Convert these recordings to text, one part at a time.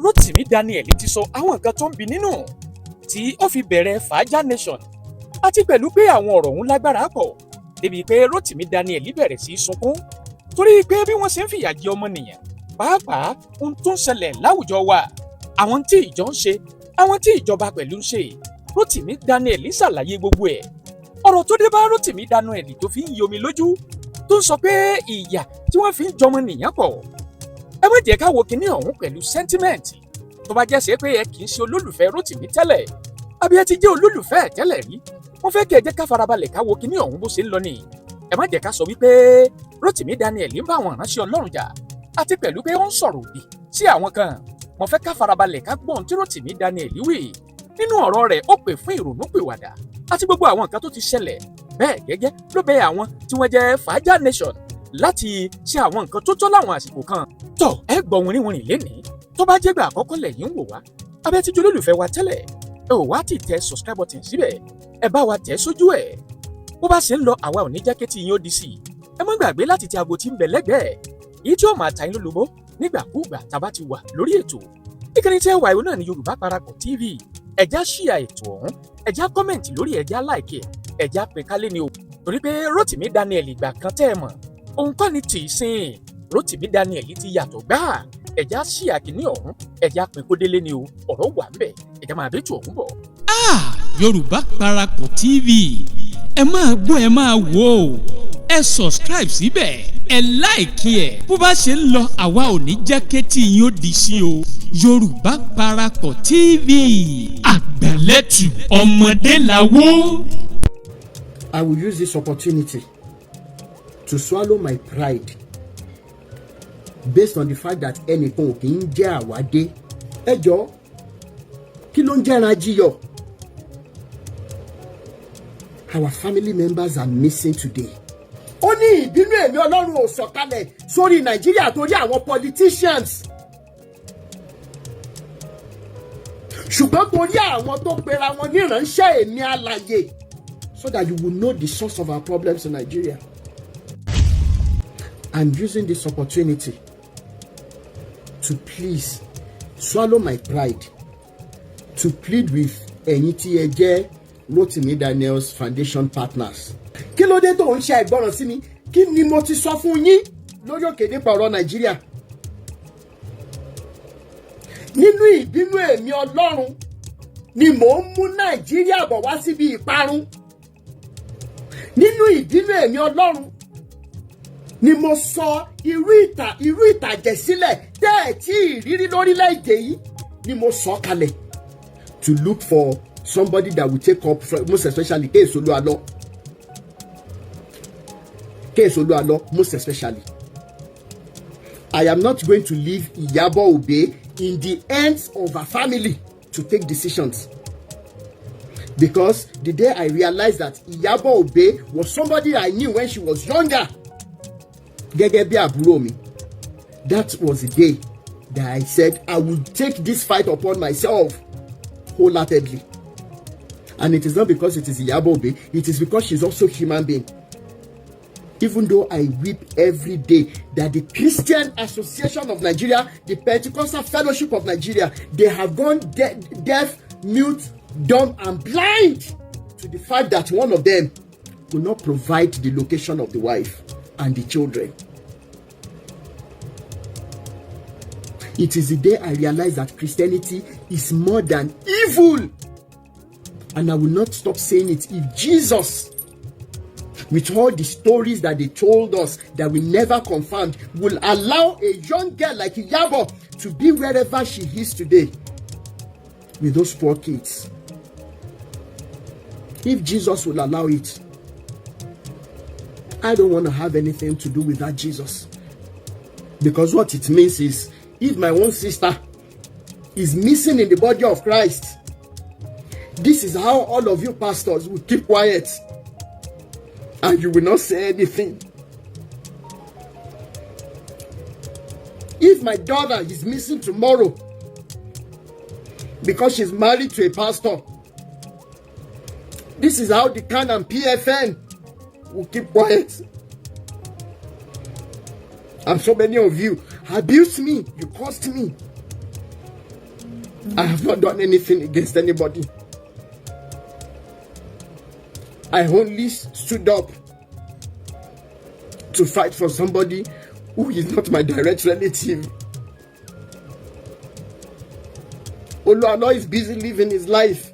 Rotimi Daniel ti sọ àwọn nǹkan tó ń bí nínú tí ó fi bẹ̀rẹ̀ Faaja Nation àti pẹ̀lú pé àwọn ọ̀rọ̀ ọ̀hún lágbára pọ̀ débi pé Rotimi Daniel bẹ̀rẹ̀ sí í sunkún torí pé bí wọ́n ṣe ń fìyà jẹ ọmọnìyàn pàápàá ohun tó ń ṣẹlẹ̀ láwùjọ wa àwọn tí ìjọ ń ṣe àwọn tí ìjọba pẹ̀lú ń ṣe Rotimi Daniel ṣàlàyé gbogbo ẹ̀ ọ̀rọ̀ tó dé bá Rotimi Daniel tó fi ń yomi lójú tó ń sọ pé ìyà tí wọ́n fi ń jọmọnìyàn pọ̀ ẹ má jẹ́ ká wo kinní ọ̀hún pẹ̀lú sẹ́ńtímẹ́ǹtì tó bá jẹ́ pé ẹ kì í ṣe olólùfẹ́ Rotimi tẹ́lẹ̀ àbí ẹ ti jẹ́ olólùfẹ́ ẹ̀ tẹ́lẹ̀ rí wọ́n fẹ́ kí ẹ jẹ́ ká farabalẹ̀ ká wo kinní ọ̀hún bó ṣe ń lọ ni ẹ má jẹ́ ká sọ wípé Rotimi Daniel ń bá àwọn ìránṣẹ́ Ọlọ́run jà àti pẹ̀lú pé ó ń sọ̀rọ̀ òdì sí àwọn kan wọ́n fẹ́ ká farabalẹ̀ ká gbọ́ ohun tí Rotimi Daniel wí nínú ọ̀rọ̀ rẹ̀ ó pè fún ìrònúpìwàdà àti gbogbo àwọn nǹkan tó ti ṣẹlẹ̀ bẹ́ẹ̀ gẹ́gẹ́ ló bẹ àwọn tí wọ́n jẹ́ Faaja Nation láti ṣe àwọn nǹkan tó tọ́ láwọn àsìkò kan tọ́ ẹ gbọ́ wìnrìnwìnrìn lénìí tó bá jẹ́gbà àkọ́kọ́ lẹ́yìn ń wò wá abẹ́ tíjú olólùfẹ́ wa tẹ́lẹ̀ ẹ ò wá ti tẹ subscribe button síbẹ̀ ẹ bá wa tẹ̀ sójú ẹ̀ bó bá ṣe ń lọ àwa ò ní jẹ́ kétí yín ó di sí i ẹ má gbàgbé láti tẹ aago tí ń bẹ lẹ́gbẹ̀ẹ́ èyí tí ó máa ta yín lólobó nígbàkúùgbà tá a bá ti wà lórí ètò ìkànnì tí ẹ wà ìwé náà ní Yorùbá Parapọ̀ TV ẹ̀já ṣíà ètò ọ̀hún ẹ̀já kọ́mẹ̀ntì lórí ẹ̀já láìkì ẹ̀já pín kálé ni o torí pé Rotimi Daniel ìgbà kan tẹ́ ẹ mọ̀ òun kọ́ ni tì í sìn Rotimi Daniel ti yàtọ̀ gbáà ẹ̀já ṣíà kìíní ọ̀hún ẹ̀já pín kó délé ni o ọ̀rọ̀ wà ń bẹ̀ ẹ̀já máa bẹ́ẹ̀ tù ọ̀hún bọ̀. Yorùbá Parapọ̀ TV ẹ máa gbọ́ ẹ máa wò ó ẹ subscribe síbẹ̀ ẹ láìkí ẹ̀ bó bá ṣe ń lọ àwa ò ní jẹ́ kétí yín ó di sí o Yorùbá Parapọ̀ TV àgbàlẹ́tù ọmọdé làwó. I will use this opportunity to swallow my pride based on the fact that ẹnìkan ò kì í jẹ́ àwádé ẹ jọ kí ló ń jẹ́ran jíyọ̀. Our family members are missing today. Ó ní ìbínú èmi Ọlọ́run ò sọ̀kalẹ̀ sórí Nàìjíríà torí àwọn politicians. Ṣùgbọ́n torí àwọn tó pera wọn ní ìránṣẹ́ èmi alààyè so that you will know the source of our problems in Nigeria. I'm using this opportunity to please swallow my pride, to plead with ẹ̀yin tí ẹ jẹ́ Rotimi Daniel's foundation partners. Kí ló dé tó ń ṣe àìgbọràn sí mi? Kí ni mo ti sọ fún yín lórí òkè nípa ọ̀rọ̀ Nàìjíríà? Nínú ìbínú èmi Ọlọ́run ni mò ń mú Nàìjíríà bọ̀ wá síbi ìparun. Nínú ìbínú èmi Ọlọ́run ni mo sọ irú ìtàjẹ̀ sílẹ̀ tẹ́ ẹ̀ tí ìrírí lórílẹ̀‐èdè yìí ni mo sọ kalẹ̀ to look for somebody that will take up most especially Olualo, most especially. I am not going to leave Iyabo Obe in the hands of a family to take decisions. Because the day I realized that Iyabo Obe was somebody I knew when she was younger, gẹ́gẹ́ bí àbúrò mi, that was the day that I said I will take this fight upon myself wholeheartedly. And it is not because it is Iyabo Obe, it is because she's also a human being. Even though I weep every day that the Christian Association of Nigeria, the Pentecostal Fellowship of Nigeria, they have gone deaf, mute, dumb, and blind to the fact that one of them will not provide the location of the wife and the children. It is the day I realized that Christianity is more than evil. And I will not stop saying it. If Jesus, with all the stories that they told us that we never confirmed, will allow a young girl like Iyabo to be wherever she is today with those poor kids, if Jesus will allow it, I don't want to have anything to do with that Jesus. Because what it means is, if my own sister is missing in the body of Christ, this is how all of you pastors will keep quiet and you will not say anything. If my daughter is missing tomorrow because she's married to a pastor, this is how the CAN and PFN will keep quiet. And so many of you abused me, you cursed me. I have not done anything against anybody. I only stood up to fight for somebody who is not my direct relative. Olualo is busy living his life.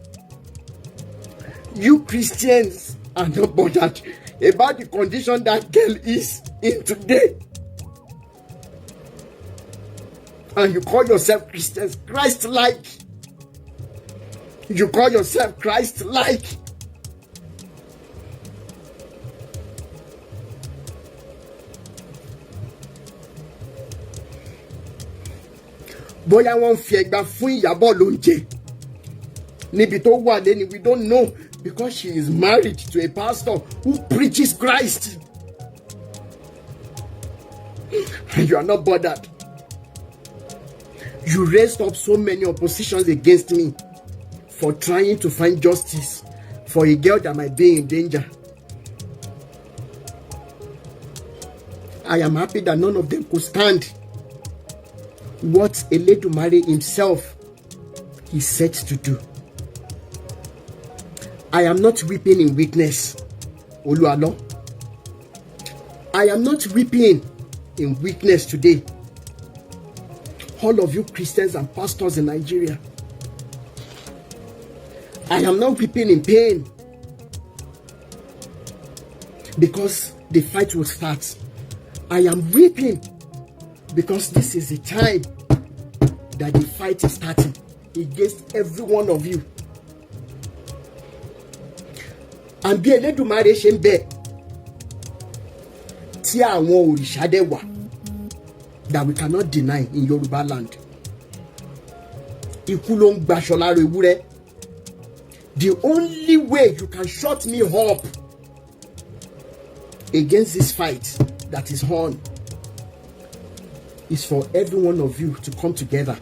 You Christians are not bothered about the condition that girl is in today. And you call yourself Christians, Christ-like. You call yourself Christ-like. Bóyá wọ́n fi ẹgbà fún Ìyábọ̀ lóúnjẹ níbi tó wà lẹ́ni, we don't know, because she is married to a pastor who preaches Christ. And you are not bothered. You raised up so many oppositions against me for trying to find justice for a girl that might be in danger. I am happy that none of them could stand what Eledumare himself is set to do. I am not weeping in weakness, Olualo. I am not weeping in weakness today. All of you Christians and pastors in Nigeria, I am not weeping in pain because the fight will start. I am weeping because this is the time that the fight is starting against every one of you. And bí Elédùmarè ṣe ń bẹ tí àwọn òrìṣà dẹ̀ wà that we cannot deny in Yoruba land. Ikú ló ń gbaṣọ lára ewúrẹ́. The only way you can shut me up against this fight that is on is for every one of you to come together.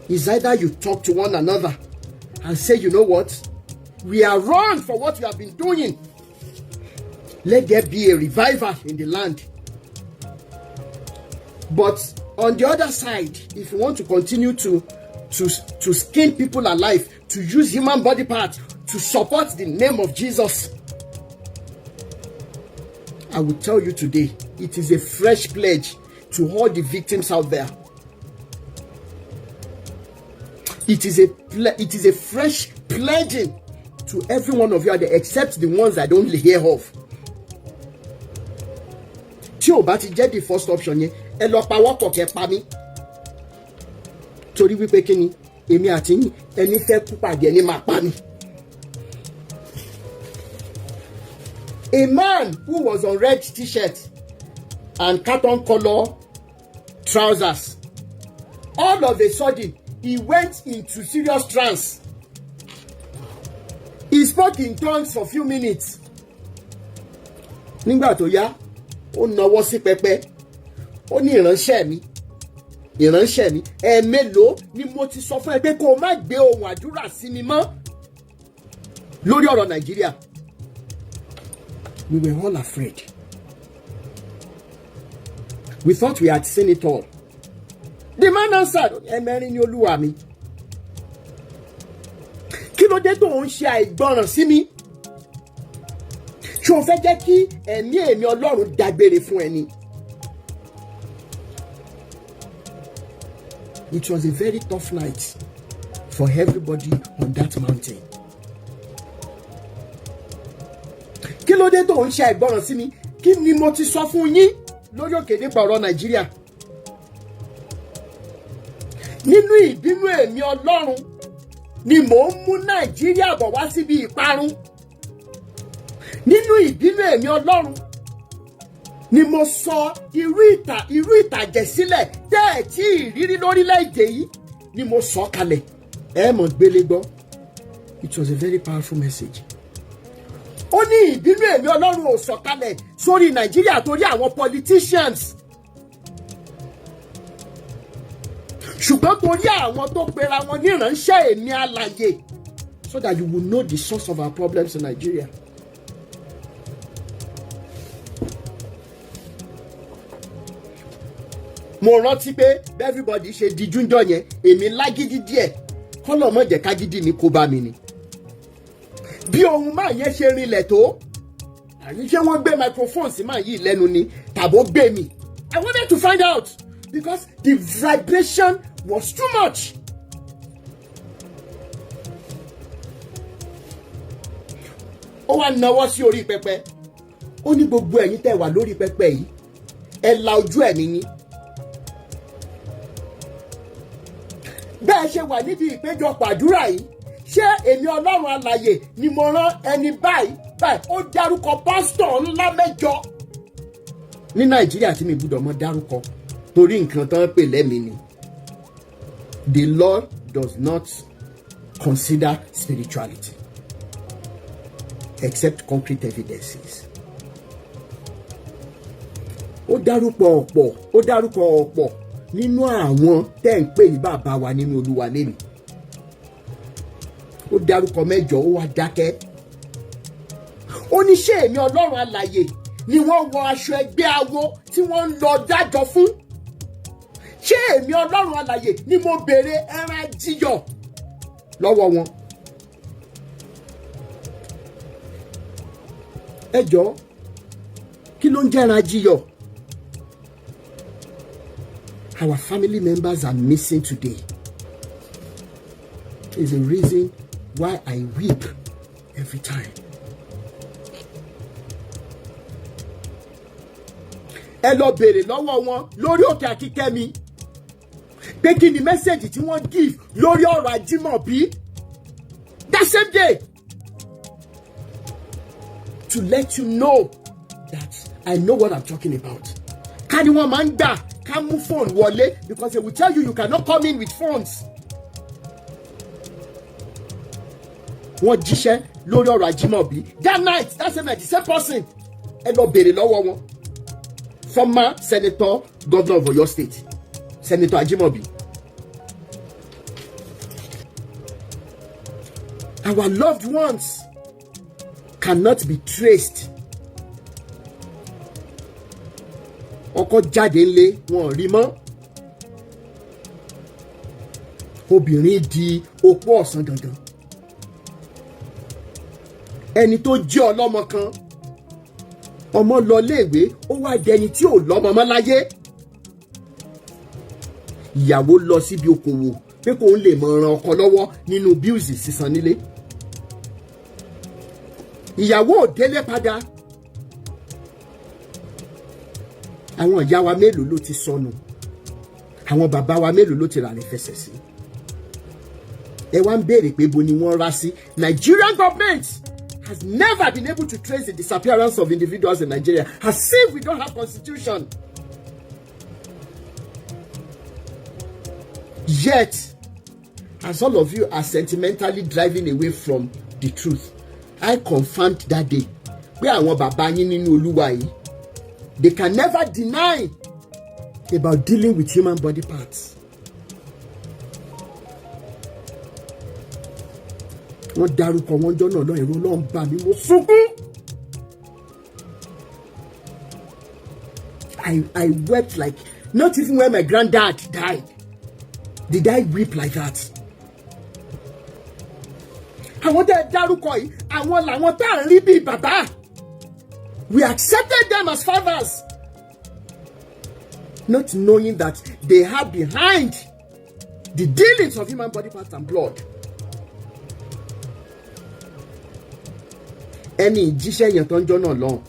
It's either you talk to one another and say, you know what? We are wrong for what we have been doing. Let there be a revival in the land. But on the other side, if you want to continue to skin people alive, to use human body parts to support the name of Jesus, I will tell you today, it is a fresh pledge to all the victims out there. It is a fresh pledging to every one of you, except the ones I don't hear of. Tí o bá ti jẹ́ the first option yẹn, ẹ lọ pa wọ́pọ̀ kẹ́ pa mí. Torí wípé kí ni èmi àti yín ẹni fẹ́ kú pàdé ẹni máa pa mí. A man who was on red t-shirt and carton color trousers, all of a sudden he went into serious trance. He spoke in tongues for a few minutes. Nígbà tó yá, ó nawọ́ sí pẹpẹ. Ó ní ìránṣẹ́ mi, mélòó ni mo ti sọ fún ẹ pé kó o má gbé ohùn àdúrà sí mi mọ́ lórí ọ̀rọ̀ Nàìjíríà. We were all afraid. We thought we had seen it all. The man answered, ẹ̀mẹ́rin ni Olúwa mi. Kí ló dé tó ń ṣe àìgbọràn sí mi? Ṣé o fẹ́ jẹ́ kí ẹ̀mí Ọlọ́run dágbére fún ẹni? It was a very tough night for everybody on that mountain. Kí ló dé tó ń ṣe àìgbọràn sí mi? Kí ni mo ti sọ fún yín lórí òkè nípa ọ̀rọ̀ Nàìjíríà? Nínú ìbínú ẹ̀mí Ọlọ́run ni mò ń mú Nàìjíríà bọ̀ wá síbi ìparun. Nínú ìbínú ẹ̀mí Ọlọ́run ni mo sọ irú ìtàjẹ̀ sílẹ̀ tẹ́ ẹ̀ tí ìrírí lórílẹ̀‐èdè yìí ni mo sọ kalẹ̀. Ẹ mọ̀ gbélé gbọ́. It was a very powerful message. Ó ní ìbínú ẹ̀mí Ọlọ́run ò sọ̀kalẹ̀ sórí Nàìjíríà torí àwọn politicians. Ṣùgbọ́n torí àwọn tó pera wọn ní ìránṣẹ́ ẹ̀mí alààyè, so that you will know the source of our problems in Nigeria. mo rántí pé everybody ṣe díjú ńjọ́ yẹn èmi lágídí díẹ̀ kọ́lọ̀ mọ̀ jẹ́ kágídí mi kó bá mi ni. bí ohun máa yẹn ṣe rinlẹ̀ tó àní ṣé wọ́n gbé microphone sí máa yí lẹ́nu ni tàbó gbé mi. I wanted to find out because the vibration was too much. ó wá nawọ́ sí orí pẹpẹ ó ní gbogbo ẹ̀yin tẹ́ wà lórí pẹpẹ yìí ẹ la ojú ẹ̀mí yín. bẹ́ẹ̀ ṣe wà níbi ìpéjọpọ̀ àdúrà yìí ṣé èmi ọlọ́run alààyè ni mo rán ẹni báyìí ó dárúkọ pásítọ̀ ńlá 8 ní nàìjíríà tí mi gbọ́dọ̀ mọ dárúkọ torí nǹkan tán pè lẹ́mìí ni. The Lord does not consider spirituality except concrete evidences. ó dárúkọ ọ̀pọ̀ nínú àwọn tẹ́ ń pè ní bàbá wa nínú olúwa lẹ́nu. ó dárúkọ 8 ó wá dákẹ́. ó ní ṣé èmi ọlọ́run alààyè ni wọ́n wọ aṣọ ẹgbẹ́ awo tí wọ́n ń lọ dájọ́ fún? ṣé èmi ọlọ́run alààyè ni mo béèrè ẹran jíyọ̀ lọ́wọ́ wọn? ẹ jọ̀ọ́ kí ló ń jẹ́ ẹran jíyọ̀? Our family members are missing today. It's the reason why I weep every time. Ẹ lọ béèrè lọ́wọ́ wọn lórí òkè Akíkẹ́mi pé kí ni mẹ́sẹ̀gì tí wọ́n give lórí ọ̀rọ̀ Ajímọ̀bí that same day to let you know that I know what I'm talking about. Ká ní wọ́n máa ń gbà ká mú phone wọlé because they will tell you cannot come in with phones. Wọ́n jíṣẹ́ lórí ọ̀rọ̀ Ajímọ̀bí that night that same night the same person ẹ lọ béèrè lọ́wọ́ wọn. Former Senator, Governor of Oyo State, Senator Ajímọ̀bí. Our loved ones cannot be traced. Ọkọ jáde ńlé wọn rí mọ́. Obìnrin di opó ọ̀sán dandan. Ẹni tó jẹ́ ọlọ́mọ kan ọmọ lọ léèwé ó wá dẹni tí ò lọ́mọ mọ́ láyé. Ìyàwó lọ síbi okòwò pé kóun lè mọ ran ọkọ lọ́wọ́ nínú bíùsì sísan nílé. Ìyàwó ò délé padà. Àwọn ìyá wa mélòó ló ti sọnù? Àwọn bàbá wa mélòó ló ti rà ní fẹsẹ̀ sí? Ẹ wá ń béèrè pé bo ni wọ́n rá sí? Nigerian government has never been able to trace the disappearance of individuals in Nigeria, as if we don't have constitution. Yet, as all of you are sentimentally driving away from the truth, I confirmed that day pé àwọn bàbá yín nínú Olúwa yìí, they can never deny about dealing with human body parts. Wọ́n dárúkọ wọn jọ́nà náà ẹ̀rọ náà ń bà mí mo sunkún. I wept like not even when my granddad died did I weep like that. Àwọn tẹ́ dárúkọ yìí àwọn làwọn tá à ń rí bíi bàbá. We accepted them as fathers, not knowing that they are behind the dealings of human body parts and blood. Ẹni ìjíṣẹ́ yẹn tó ń jọ́ náà lọ́hùn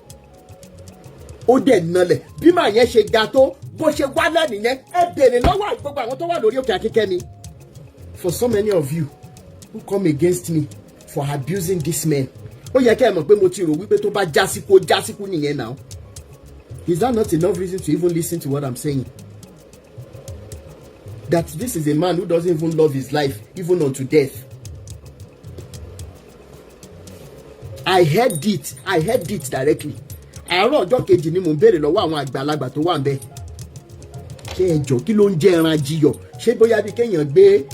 ó dẹ̀ nalẹ̀ bí màá yẹn ṣe ga tó bó ṣe wá lẹ́nu yẹn ẹ béèrè lọ́wọ́ gbogbo àwọn tó wà lórí òkè Akíkẹ́mi. For so many of you who come against me for abusing this man, ó yẹ kẹ́ ẹ mọ̀ pé mo ti rò wípé tó bá jásíkú nìyẹn now. Is that not enough reason to even listen to what I'm saying? That this is a man who doesn't even love his life even unto death. I heard it directly. Àárọ̀ ọjọ́ kejì ni mo ń béèrè lọ́wọ́ àwọn àgbàlagbà tó wà ńbẹ̀. Ṣé ẹjọ́ kí ló ń jẹ́ ẹran jíyọ̀? Ṣé bóyá bí kéèyàn gbé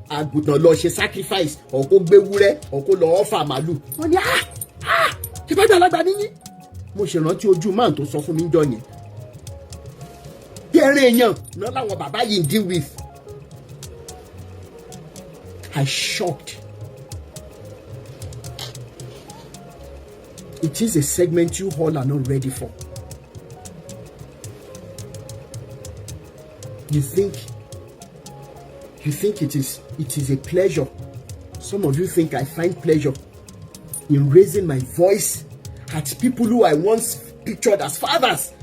àgùntàn lọ ṣe sacrifice or kó gbé wúrẹ́ or kó lọ ọ́fà màlúù? Wọ́n ní ṣe bá àgbàlagbà níyí. Mo ṣèrántí ojú máà tó sọ fún mi jọ yẹn. Bí ẹran èèyàn náà làwọn bàbá yìí ń deal with. I shocked. It is a segment you all are not ready for. You think it is a pleasure. Some of you think I find pleasure in raising my voice at people who I once pictured as fathers.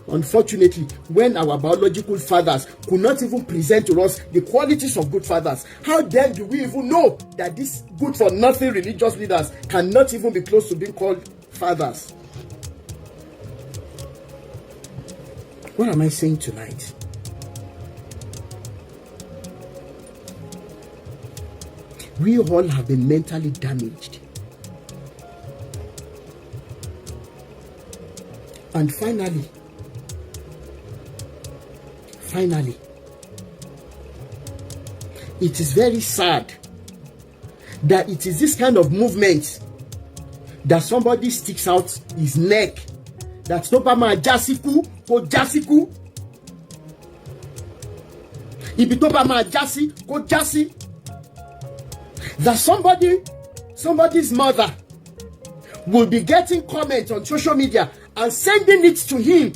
Unfortunately, when our biological fathers could not even present to us the qualities of good fathers, how then do we even know that these good-for-nothing religious leaders cannot even be close to being called fathers? What am I saying tonight? We all have been mentally damaged. And finally, it is very sad that it is this kind of movement that somebody sticks out his neck, that Topama Jasiku ko Jasiku, Ibi Topama Jasi ko Jasi, that somebody's mother will be getting comments on social media and sending it to him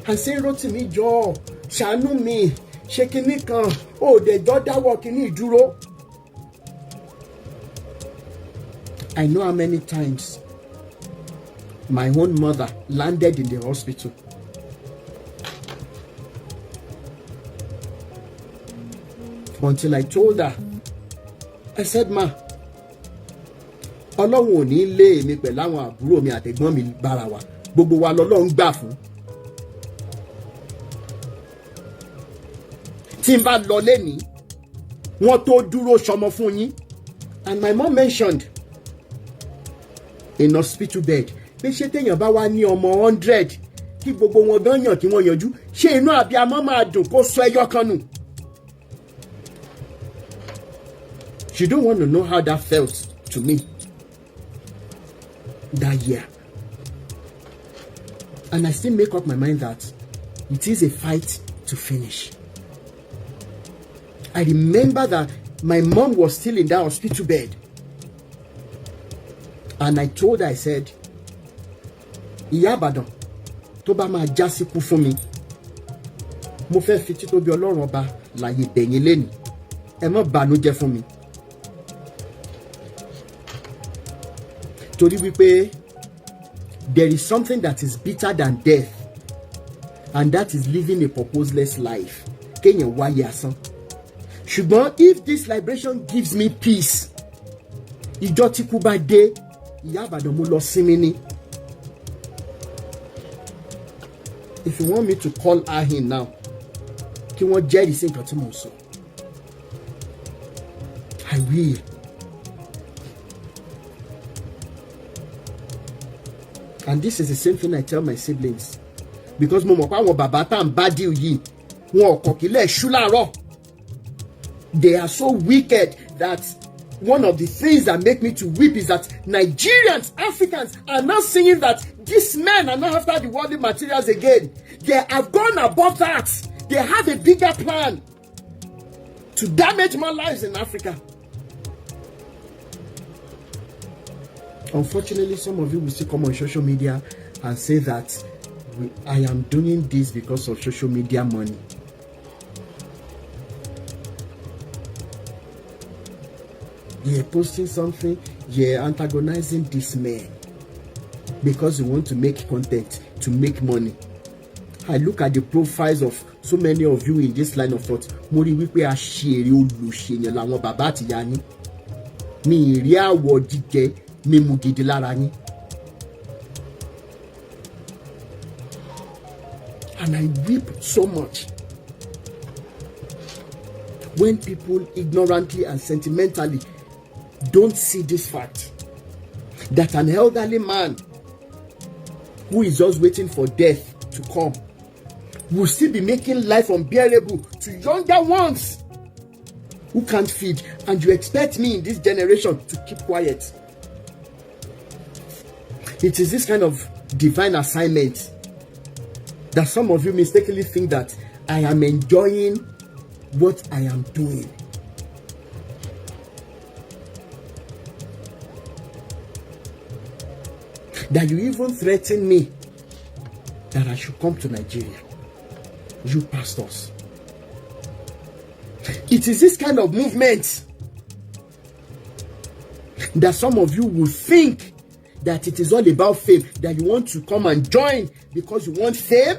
and saying, Rotimi Jọ̀ọ́, ṣàánú mi, ṣe kinní kan, ó dẹ̀ jọ́ dáwọ́ kinní dúró. I know how many times my own mother landed in the hospital. Until I told her, I said, Ma, Ọlọ́run ò ní lé èmi pẹ̀lú àwọn àbúrò mi àtẹ̀gbọ́n mi bára wa. Gbogbo wa lọ́lọ́run gbà fún. Tí n bá lọ lẹ́ni, wọ́n tó dúró ṣọmọ fún yín. And my mom mentioned in hospital bed, pé ṣé téèyàn bá wá ní ọmọ 100 kí gbogbo wọn gan yàn kí wọ́n yanjú, ṣé inú àbíamọ máa dùn kó sọ ẹyọ kan nù? You don't want to know how that felt to me that year. And I still make up my mind that it is a fight to finish. I remember that my mom was still in that hospital bed. And I told her, I said, Ìyá Ìbàdàn, tó bá máa já síkú fún mi, mo fẹ́ fi títóbi Ọlọ́run ọba láyé bẹ̀yìn lẹ́ni. Ẹ má bànújẹ́ fún mi. Torí wípé there is something that is bitter than death, and that is living a purposeless life. Kéèyàn wáyé asán. Ṣùgbọ́n if this liberation gives me peace, ìjọ́ tí kú bá dé, Ìyá Ìbàdàn mo lọ sinmi ni. If you want me to call her in now, kí wọ́n jẹ́rìí sí nǹkan tí mo sọ, I will. And this is the same thing I tell my siblings. Because mo mọ̀ pé àwọn bàbá tá ń bá deal yìí, wọn ò kọ̀kílẹ̀ ṣú láàárọ̀. They are so wicked that one of the things that make me to weep is that Nigerians, Africans are now seeing that these men are not after the worldly materials again. They have gone above that. They have a bigger plan to damage more lives in Africa. Unfortunately, some of you will still come on social media and say that I am doing this because of social media money. You're posting something, you're antagonizing this man because you want to make content, to make money. I look at the profiles of so many of you in this line of thought. Mo rí wípé àṣírí olùṣèyàn làwọn bàbá àti ìyá yín. Mi rí àwọ̀ jíjẹ mímu gidi lára yín. And I weep so much when people ignorantly and sentimentally don't see this fact that an elderly man who is just waiting for death to come will still be making life unbearable to younger ones who can't feed, and you expect me in this generation to keep quiet. It is this kind of divine assignment that some of you mistakenly think that I am enjoying what I am doing. That you even threaten me that I should come to Nigeria. You pastors. It is this kind of movement that some of you will think that it is all about fame, that you want to come and join because you want fame.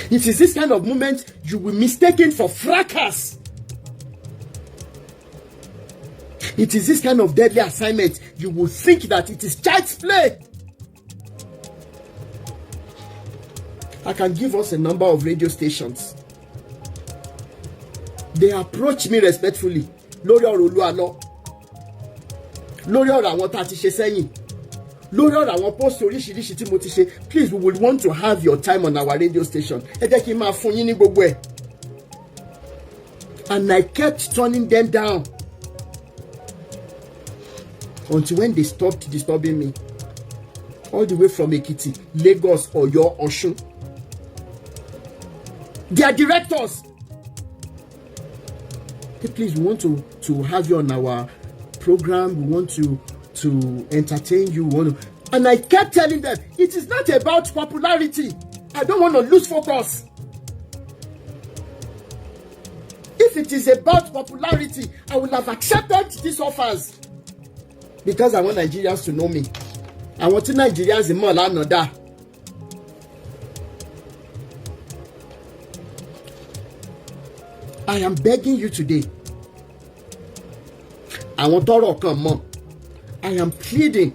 It is this kind of movement you will mistake for fracas. It is this kind of deadly assignment you will think that it is child's play. I can give us a number of radio stations. They approach me respectfully. Lórí ọ̀rọ̀ Olualo. Lórí ọ̀rọ̀ àwọn tá ti ṣe sẹ́yìn. Lórí ọ̀rọ̀ àwọn post oríṣiríṣi tí mo ti ṣe. Please, we would want to have your time on our radio station. Ẹ jẹ́ kí n máa fún yín ní gbogbo ẹ̀. And I kept turning them down until when they stopped disturbing me. All the way from Ekiti, Lagos, Oyo, Osun. They are directors. Okay, please, we want to have you on our program. We want to entertain you. And I kept telling them, it is not about popularity. I don't want to lose focus. If it is about popularity, I would have accepted these offers. Because I want Nigerians to know me. I want Nigerians in Molanada. I am begging you today. I want to come on. I am pleading.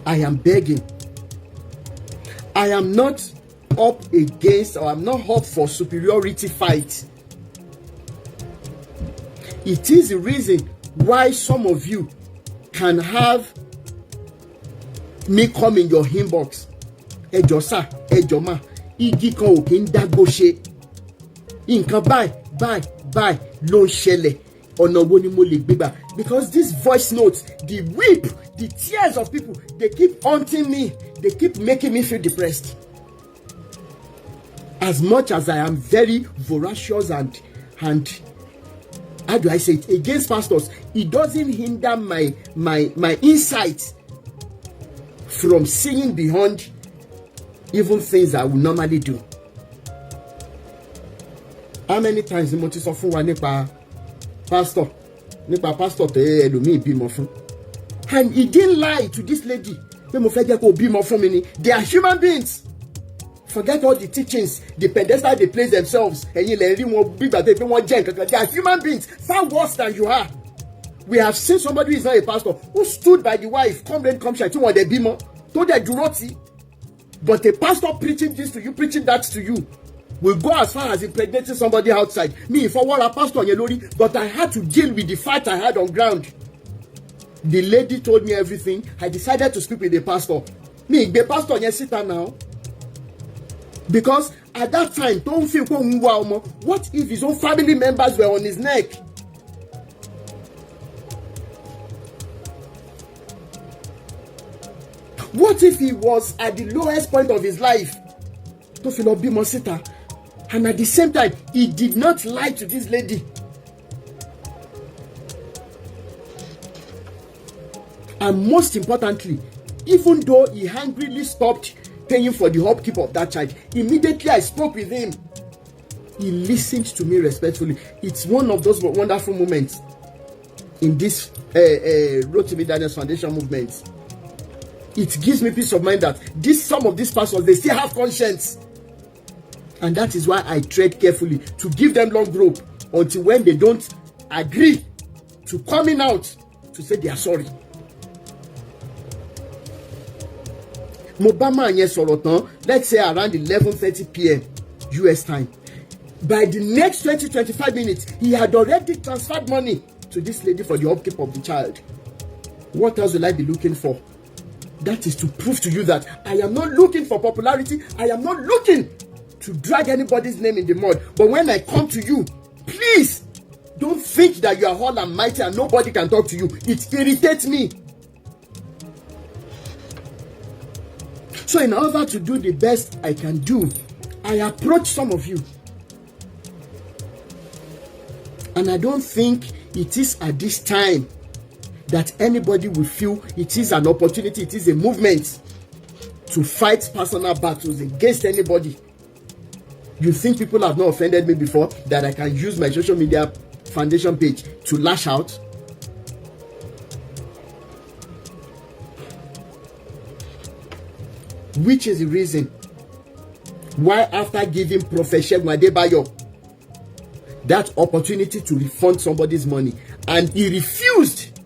I am begging. I am not up against, or I'm not up for superiority fight. It is the reason why some of you can have me come in your inbox. Ẹjọ́ sà, ẹjọ́ mà, igi kan ò kí ń dágbó ṣe. Nǹkan báyìí ló ń ṣẹlẹ̀. Ọ̀nà wo ni mo lè gbé gbà? Because these voice notes, the weep, the tears of people, they keep haunting me. They keep making me feel depressed. As much as I am very voracious and how do I say it, against pastors, it doesn't hinder my insight from seeing beyond even things I would normally do. How many times ni mo ti sọ fún wa nípa pastor tẹ ẹlòmíì bímọ fún? And he didn't lie to this lady. Pé mo fẹ́ jẹ́ kó bímọ fún mi ni. They are human beings. Forget all the teachings, the pedestal they place themselves. Ẹ̀yin lè rí wọn bí gbàgbé pé wọ́n jẹ́ nǹkan kan. They are human beings, far worse than you are. We have seen somebody who is not a pastor who stood by the wife, come rain, come shine, tí wọ́n dẹ̀ bímọ, tó dẹ̀ dúró tì. But a pastor preaching this to you, preaching that to you, will go as far as impregnating somebody outside. Me, for what a pastor yẹn lórí, but I had to deal with the fight I had on ground. The lady told me everything. I decided to speak with the pastor. Me, the pastor yẹn síta now. Because at that time, don't feel what if his own family members were on his neck? What if he was at the lowest point of his life? To feel bímọ síta. And at the same time, he did not lie to this lady. And most importantly, even though he angrily stopped paying for the upkeep of that child, immediately I spoke with him. He listened to me respectfully. It's one of those wonderful moments in this Rotimi Agitation Foundation movement. It gives me peace of mind that some of these pastors, they still have conscience. And that is why I tread carefully to give them long rope until when they don't agree to coming out to say they are sorry. Mobama yẹn sọ̀rọ̀ tán, let's say around 11:30 p.m. US time. By the next 20-25 minutes, he had already transferred money to this lady for the upkeep of the child. What else will I be looking for? That is to prove to you that I am not looking for popularity. I am not looking to drag anybody's name in the mud. But when I come to you, please don't think that you are all almighty and nobody can talk to you. It irritates me. So in order to do the best I can do, I approach some of you. And I don't think it is at this time that anybody will feel it is an opportunity, it is a movement to fight personal battles against anybody. You think people have not offended me before, that I can use my social media foundation page to lash out? Which is the reason why, after giving Prophet Segun Adebayo that opportunity to refund somebody's money, and he refused.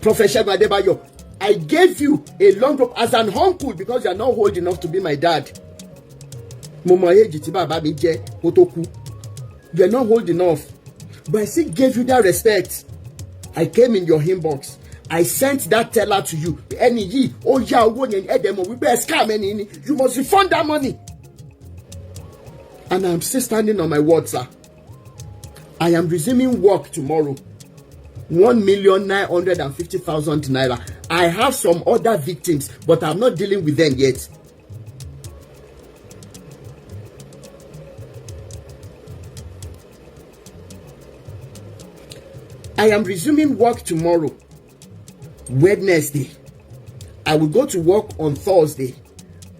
Prophet Segun Adebayo, I gave you a long rope as an uncle because you are not old enough to be my dad. You are not old enough, but I still gave you that respect. I came in your inbox. I sent that teller to you. You must refund that money. And I'm still standing on my word, sir. I am resuming work tomorrow. 1,950,000 naira. I have some other victims, but I'm not dealing with them yet. I am resuming work tomorrow, Wednesday. I will go to work on Thursday.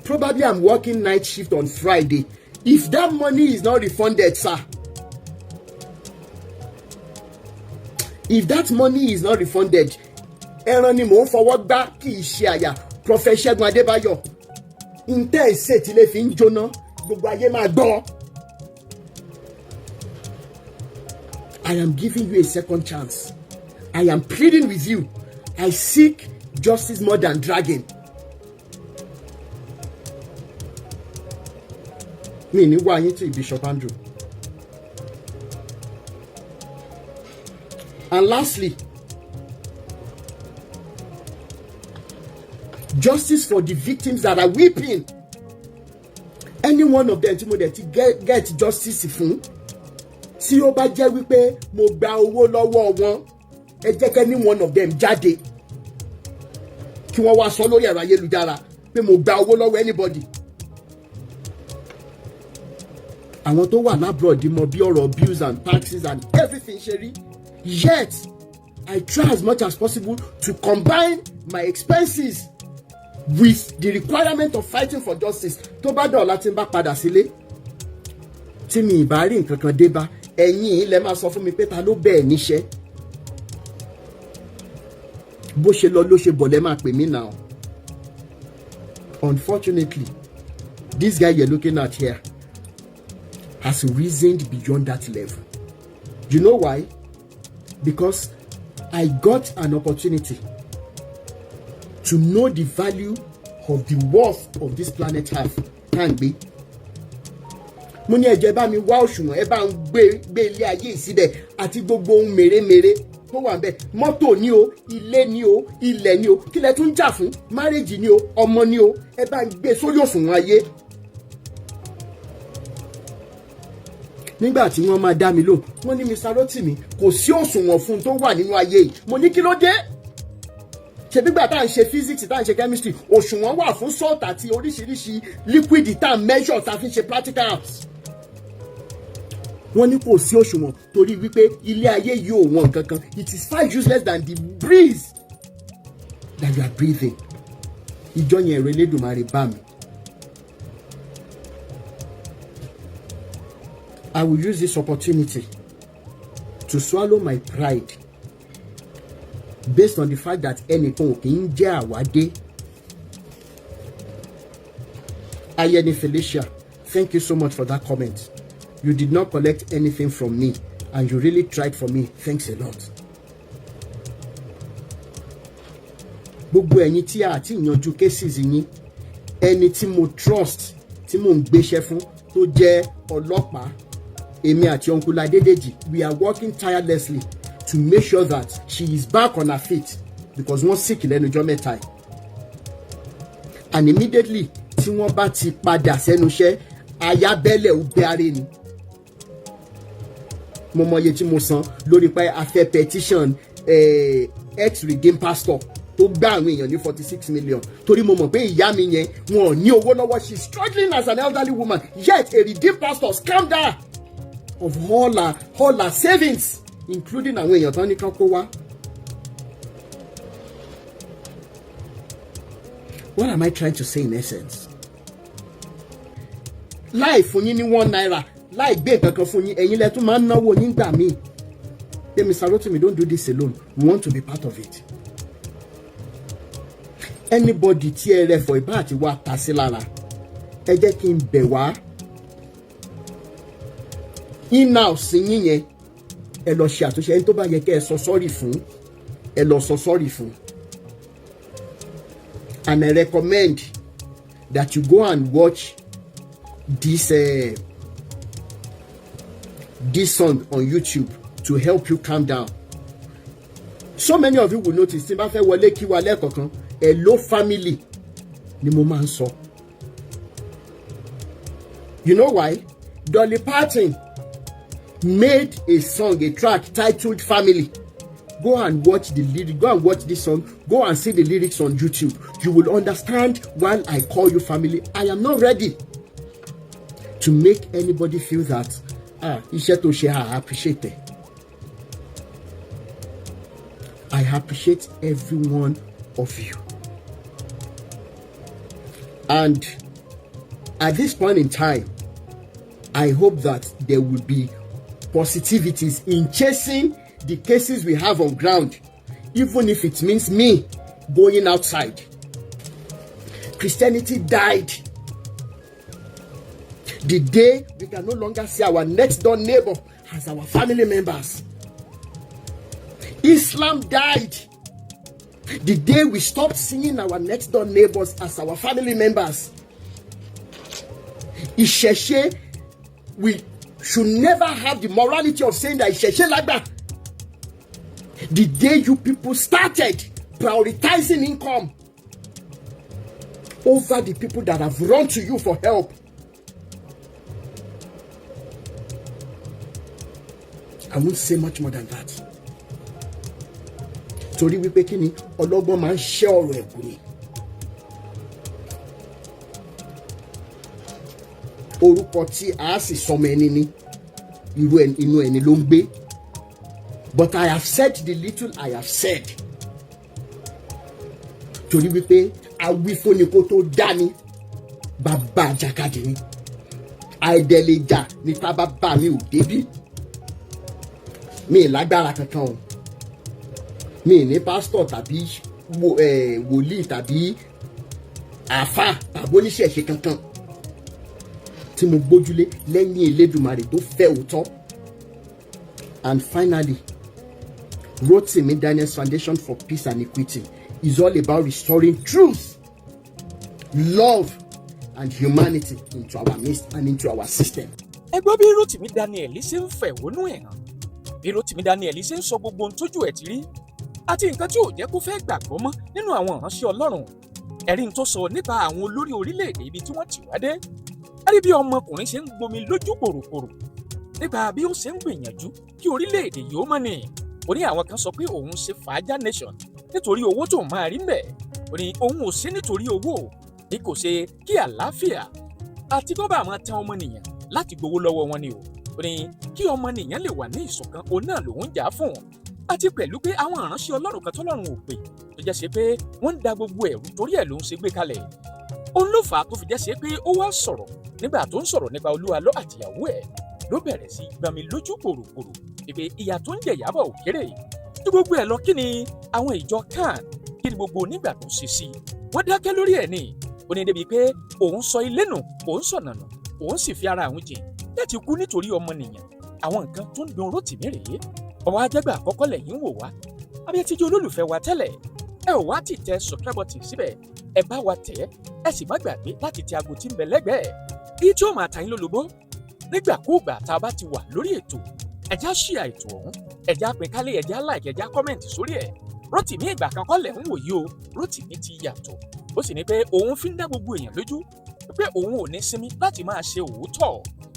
Probably I'm working night shift on Friday. If that money is not refunded, sir, if that money is not refunded, Prophet Segun Adebayo, I am giving you a second chance. I am pleading with you. I seek justice more than dragging. Bishop Andrew. And lastly, justice for the victims that are weeping. Any one of them get justice fún. Tí ó bá jẹ́ wípé mo gba owó lọ́wọ́ wọn, ẹ jẹ́ kí any one of them jáde. Kí wọ́n wá sọ lórí ẹ̀rọ ayélujára pé mo gba owó lọ́wọ́ anybody. Àwọn tó wà lábroad mọ bí ọ̀rọ̀ bills and taxes and everything ṣe rí. Yet, I try as much as possible to combine my expenses with the requirement of fighting for justice. Tó bá dọ̀ láti bá padà sílé, tí mi ìbá rí nǹkan kan dé bá, ẹ̀yin lẹ máa sọ fún mi pé ta ló bẹ́ẹ̀ níṣẹ́. Bó ṣe lọ ló ṣe bọ̀ lẹ máa pè mí now. Unfortunately, this guy you're looking at here has reasoned beyond that level. You know why? Because I got an opportunity to know the value of the worth of this planet Earth. Can be. Mo ní ẹ̀jẹ̀ bá mi wá òṣùwọ̀n, ẹ bá ń gbé ilé ayé síbẹ̀ àti gbogbo ohun mèremère tó wà ńbẹ̀. Mọ́tò ni o, ilé ni o, ilẹ̀ ni o, kí lẹ tún jà fún? Marriage ni o, ọmọ ni o, ẹ bá ń gbé sórí òṣùwọ̀n ayé. Nígbà tí wọ́n máa dá mi lóhùn, wọ́n ní Mr. Rotimi kò sí òṣùwọ̀n fún tó wà nínú ayé yìí. Mo ní kí ló dé? Ṣé nígbà tá à ń ṣe physics, tá à ń ṣe chemistry, òṣùwọ̀n wà fún salt àti oríṣiríṣi liquid tá à ń measure tá a fi ń ṣe practicals. Wọ́n ní kò sí òṣùwọ̀n torí wípé ilé ayé yìí ò wọ̀n kankan. It is far useless than the breeze that you are breathing. Ìjọ yẹn ẹ̀rọ Elédùmarè bá mi. I will use this opportunity to swallow my pride based on the fact that ẹnìkan ò kì í jẹ́ àwádé. Ayeni Felicia, thank you so much for that comment. You did not collect anything from me and you really tried for me. Thanks a lot. Gbogbo ẹ̀yin tí a ti yanjú cases yín, ẹni tí mo trust, tí mo ń gbéṣẹ́ fún tó jẹ́ ọlọ́pàá, èmi àti Uncle Adedeji, we are working tirelessly to make sure that she is back on her feet because wọ́n sick lẹ́nu ọjọ́ mẹ́ta. And immediately tí wọ́n bá ti padà sẹ́nu iṣẹ́, ayábẹ́lẹ̀ ò bẹ́ aré ni. Mo mọye tí mo san lórí pé a fẹ́ petition ex-redeemed pastor tó gbá àwọn èèyàn ní 46 million torí mo mọ̀ pé ìyá mi yẹn wọn ò ní owó lọ́wọ́, she is struggling as an elderly woman, yet a redeemed pastor scammed her of all her savings, including àwọn èèyàn tán ní kán kó wá. What am I trying to say in essence? Láì fún yín ní 1 naira, láì gbé kankan fún yín, ẹ̀yin lẹ tún máa ń náwó yín gbà míì. Hey, Mr. Rotimi, don't do this alone. We want to be part of it. Anybody tí ẹ rẹ fọ ìbá àti wá ta sí lára, ẹ jẹ́ kí n bẹ̀ wá. In-house yín yẹn, ẹ lọ ṣe àtúnṣe. Ẹni tó bá yẹ kẹ́ ẹ sọ sorry fún, ẹ lọ sọ sorry fún. And I recommend that you go and watch this song on YouTube to help you calm down. So many of you will notice, tí n bá fẹ́ wọlé kí wa lẹ́ẹ̀kọ̀kan, hello family ni mo máa ń sọ. You know why? Dolly Parton made a song, a track titled Family. Go and watch the lyrics, go and watch this song, go and see the lyrics on YouTube. You will understand why I call you family. I am not ready to make anybody feel that, iṣẹ́ tó ṣe, I appreciate it. I appreciate every one of you. And at this point in time, I hope that there will be positivities in chasing the cases we have on ground, even if it means me going outside. Christianity died the day we can no longer see our next door neighbor as our family members. Islam died the day we stopped seeing our next door neighbors as our family members. Ìṣẹ̀ṣe, we should never have the morality of saying that Ìṣẹ̀ṣe lagba. The day you people started prioritizing income over the people that have run to you for help, I won't say much more than that. Torí wípé kí ni ọlọ́gbọ́n máa ń ṣẹ́ ọ̀rọ̀ ẹ̀kú ni. Orúkọ tí a sì sọmọ ẹni ní inú ẹni ló ń gbé. But I have said the little I have said. Torí wípé awífúnni kó tó dání bàbá àjàkadì ni. Àìdẹ̀lẹ̀jà ní tá bàbá mi ò débí. Mi lágbára kankan o. Mi ní pásítọ̀ tàbí wòlíì tàbí àfà tàbí oníṣẹ̀ṣe kankan tí mo gbójúlé lẹ́yìn Elédùmarè tó fẹ́ òótọ́. And finally, Rotimi Daniels Foundation for Peace and Equity is all about restoring truth, love, and humanity into our midst and into our system. Ẹ gbọ́ bí Rotimi Daniel ṣe ń fẹ̀hónú ẹ̀ hàn, bí Rotimi Daniel ṣe ń sọ gbogbo ohun tójú ẹ̀ ti rí àti nǹkan tí ò jẹ́ kó fẹ́ gbàgbọ́ mọ́ nínú àwọn ìránṣẹ́ Ọlọ́run. Ẹ̀rí ń tó sọ nípa àwọn olórí orílẹ̀-èdè ibi tí wọ́n ti wá dé. Ẹ rí bí ọmọkùnrin ṣe ń gbomi lójú kòròkòrò nípa bí ó ṣe ń gbìyànjú kí orílẹ̀-èdè yìí ó mọ́ ni. Ó ní àwọn kan sọ pé òun ṣe Faaja Nation nítorí owó tó máa rí mbẹ̀. Ó ní òun ò ṣe nítorí owó, bí kò ṣe kí àlàáfíà àti kó bá máa tán ọmọnìyàn láti gbowó lọ́wọ́ wọn ni o. Ó ní kí ọmọnìyàn lè wà ní ìṣọ̀kan, òun náà lòun jà fún. Àti pẹ̀lú pé àwọn ìránṣẹ́ Ọlọ́run kan tọ́lọ́run ò pè tó jẹ́ ṣe pé wọ́n ń da gbogbo ẹ̀rú torí ẹ̀ lòun ṣe gbé kalẹ̀. Òun ló fà á tó fi jẹ́ ṣe pé ó wá sọ̀rọ̀ nígbà tó ń sọ̀rọ̀ nípa Olualo àtìyàwó ẹ̀ ló bẹ̀rẹ̀ sí gbami lójú kòròkòrò pé ìyà tó ń jẹ Ìyábọ̀ ò kéré. Tí gbogbo ẹ̀ lọ, kí ni àwọn ìjọ kan, kí ni gbogbo onígbà tó ṣe sí? Wọ́n dákẹ́ lórí ẹ̀ ni. Ó ní débi pé òun sọ ilé nù, òun sọ̀nà nù, òun sì fi ara àwọn jìn láti kú nítorí ọmọnìyàn. Àwọn nǹkan tó ń dun Rotimi rèé. Ọwọ́ ajẹ́gbà àkọ́kọ́ lẹ́yìn wò wá. Abẹ́ tíjú olólùfẹ́ wa tẹ́lẹ̀, ẹ ò wá ti tẹ subscribe button síbẹ̀, ẹ bá wa tẹ̀, ẹ sì má gbàgbé láti tẹ aago tí ń bẹ lẹ́gbẹ̀ẹ́. Èyí tí ó máa ta yín lólobó nígbàkúùgbà tá a bá ti wà lórí ètò. Ẹ já share ètò ọ̀hún, ẹ já pín kálẹ̀, ẹ já like, ẹ já comment sórí ẹ̀. Rotimi ìgbà kan kọ́ lẹ̀ ń wò yí o, Rotimi ti yàtọ̀. Ó sì ní pé òun fi ń dá gbogbo èèyàn lójú pé òun ò ní sinmi láti máa ṣe òótọ́.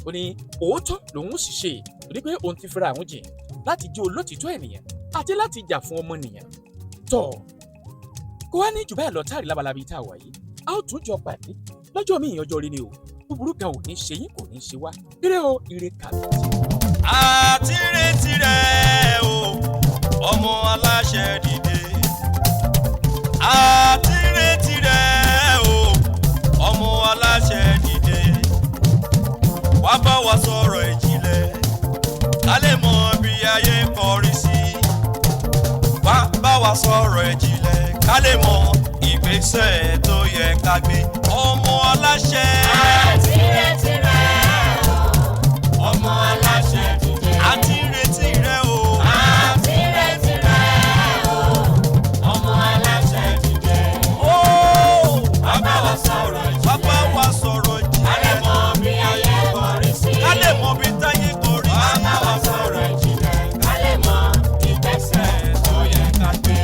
Ó ní òótọ́ lòun sì ṣe, torí pé òun ti fira àwọn jìn láti jẹ́ olótìtọ́ ènìyàn àti láti jà fún ọmọnìyàn. Tọ́ kó wá ní jù bẹ́ẹ̀ lọ táàrí lábalábí tá a wà yìí a ó tún jọ pàdé lọ́jọ́ míì ọjọ́ rí ni o búburú kan ò ní ṣe yín kò ní ṣe wá ire o ire kàbí. àti retí rẹ̀ o ọmọ aláṣẹ dìde àti retí rẹ̀ o ọmọ aláṣẹ dìde wá bá wa sọ̀rọ̀ ìjìnlẹ̀ ká lè mọ bí ayé kọrí sí wá bá wa sọ̀rọ̀ ìjìnlẹ̀ ká lè mọ ìgbésẹ̀ tó yẹ ká gbé ọmọ aláṣẹ. àti retí rẹ̀ o ọmọ aláṣẹ dìde. àti retí rẹ̀ o. àti retí rẹ̀ o ọmọ aláṣẹ dìde. ó wá bá wa sọ̀rọ̀ ìjìnlẹ̀. wá bá wa sọ̀rọ̀ ká lè ìjìnlẹ̀. mọ bí ayé kọrí sí. ká lè mọ bí táyé kọrí sí. wá bá wa sọ̀rọ̀ ìjìnlẹ̀. ká lè mọ ìgbésẹ̀ tó yẹ ká gbé.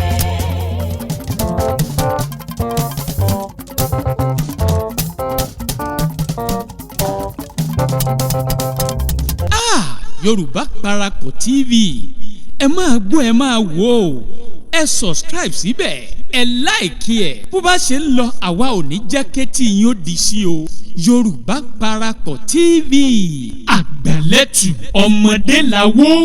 Yorùbá Parapọ̀ TV ẹ máa gbọ́ ẹ máa wò ó ẹ subscribe síbẹ̀ ẹ like ẹ̀ bó bá ṣe ń lọ àwa ò ní jẹ́ kétí yín ó di sí o Yorùbá Parapọ̀ TV àgbàlẹ́tù ọmọdé làwọ̀.